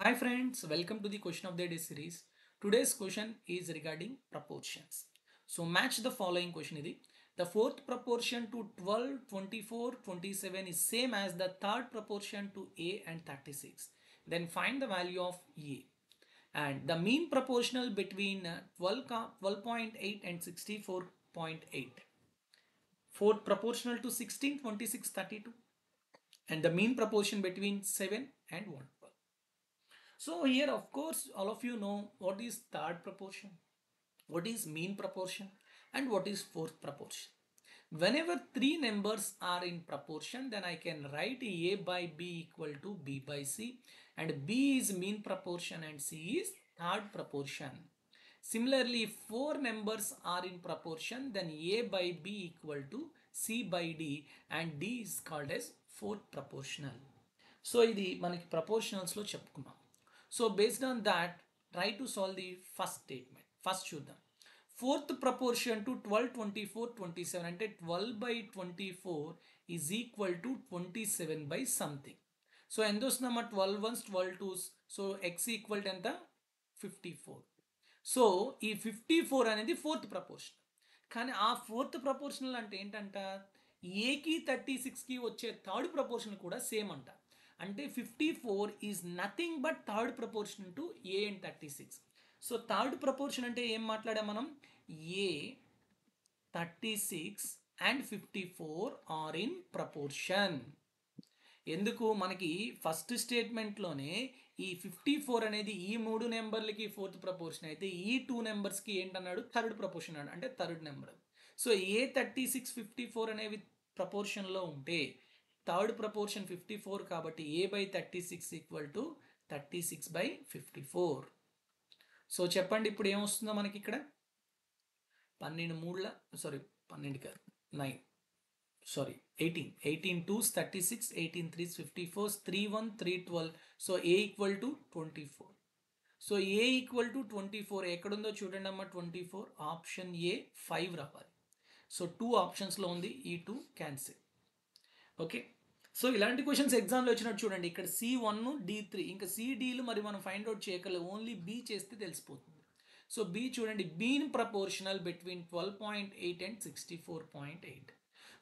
Hi friends, welcome to the question of the day series. Today's question is regarding proportions. So match the following question. The fourth proportion to 12, 24, 27 is same as the third proportion to A and 36. Then find the value of A. And the mean proportional between 12.8 and 64.8. Fourth proportional to 16, 26, 32. And the mean proportion between 7 and 112. So here, of course, all of you know what is third proportion, what is mean proportion, and what is fourth proportion. Whenever three numbers are in proportion, then I can write A by B equal to B by C, and B is mean proportion and C is third proportion. Similarly, if four numbers are in proportion, then A by B equal to C by D, and D is called as fourth proportional. So ఇది మనకి ప్రపోర్షనల్స్లో చెప్పుకున్నాం. So based on that try to solve the first statement. First చూద్దాం. Fourth proportion to 12, 24, 27 అంటే 12/24 is equal to 27/something. So ఎంత వస్తుందమ్మా? 12 1s 12 2s. So X equal to ఎంత? 54. So ఈ 54 అనేది ఫోర్త్ ప్రపోర్షన్. కానీ ఆ ఫోర్త్ ప్రపోర్షనల్ అంటే ఏంటంట? ఏకి 36కి వచ్చే థర్డ్ ప్రపోర్షన్ కూడా సేమ్ అంట. అంటే 54 is nothing but third proportion to A and 36. So third proportion అంటే ఏం మాట్లాడాం మనం? ఏ 36 అండ్ 54 ఆర్ ఇన్ ప్రపోర్షన్. ఎందుకు? మనకి ఫస్ట్ స్టేట్మెంట్లోనే ఈ 54 అనేది ఈ మూడు నెంబర్లకి ఫోర్త్ ప్రపోర్షన్ అయితే ఈ టూ నెంబర్స్కి ఏంటన్నాడు? థర్డ్ ప్రపోర్షన్ అన్నాడు, అంటే థర్డ్ నెంబర్. సో ఏ 36, 54 అనేవి ప్రపోర్షన్లో ఉంటే థర్డ్ ప్రపోర్షన్ 54 కాబట్టి ఏ బై 36 ఈక్వల్ టు 36/54. సో చెప్పండి ఇప్పుడు ఏమొస్తుందో మనకి ఇక్కడ? 12 మూడుల 12 కాదు 9 18. 18 2s 36, 18 3s 54, 3 1 3 12. So A equal to 24. So A equal to 24 ఎక్కడుందో చూడండి అమ్మా. 24 ఆప్షన్ ఏ 5 రావాలి. సో 2 ఆప్షన్స్లో ఉంది, ఈ 2 క్యాన్సిల్. ఓకే, సో ఇలాంటి క్వశ్చన్స్ ఎగ్జామ్లో వచ్చినట్టు చూడండి. ఇక్కడ C1 D3 ఇంకా CDలు మరి మనం ఫైండ్ అవుట్ చేయగలము, ఓన్లీ బి చేస్తే తెలిసిపోతుంది. సో బి చూడండి, been proportional between 12.8 and 64.8.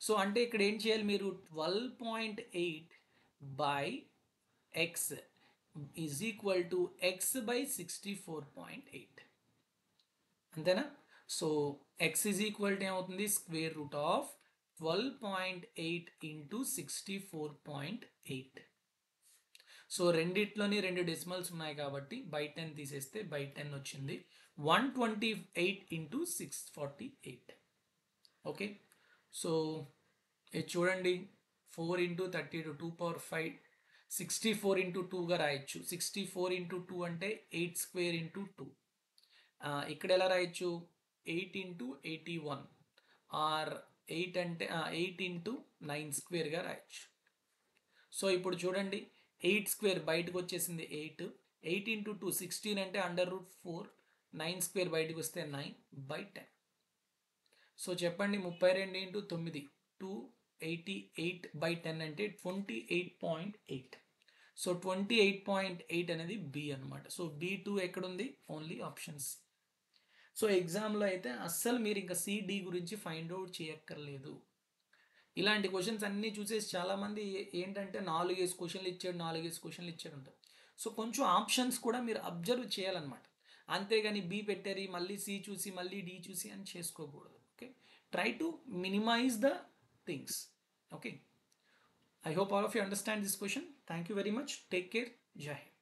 So అంటే ఇక్కడ ఏం చేయాలి మీరు? 12.8 by X is equal to X by 64.8. అంతేనా? So X is equal to ఏమవుతుంది? Square root of 12.8 into 64.8. So రెండిట్లోని 2 డెసిమల్స్ ఉన్నాయి కాబట్టి బై 10 తీసేస్తే బై 10 వచ్చింది. 128 ఇంటూ 648. ఓకే, సో ఇది చూడండి, 4 ఇంటూ 32 2 పవర్ 5. 64 ఇంటూ 2గా రాయొచ్చు. 64 ఇంటూ 2 అంటే 8 స్క్వేర్ ఇంటూ 2. ఇక్కడ ఎలా రాయొచ్చు? 8 ఇంటూ 81 ఆర్ 8 అంటే 8 ఇంటూ 9 స్క్వేర్గా రాయొచ్చు. సో ఇప్పుడు చూడండి, 8 స్క్వేర్ బయటకు వచ్చేసింది 8. 8 ఇంటూ 2 16 అంటే √4. 9 స్క్వేర్ బయటకు వస్తే 9/10. సో చెప్పండి, 32 ఇంటూ 9 288/10 అంటే 28.8. సో 28.8 అనేది బి అనమాట. సో B2 ఎక్కడుంది? Only options. సో ఎగ్జామ్లో అయితే అస్సలు మీరు ఇంకా సిడి గురించి ఫైండ్ అవుట్ చేయక్కర్లేదు. ఇలాంటి క్వశ్చన్స్ అన్నీ చూసేసి చాలామంది ఏంటంటే 4 క్వశ్చన్లు ఇచ్చాడు అంటారు. సో కొంచెం ఆప్షన్స్ కూడా మీరు అబ్జర్వ్ చేయాలన్నమాట. అంతేగాని బి పెట్టారు మళ్ళీ సి చూసి మళ్ళీ డి చూసి అని చేసుకోకూడదు. Okay, try to minimize the things. Okay, I hope all of you understand this question. Thank you very much. Take care. Jai Hind.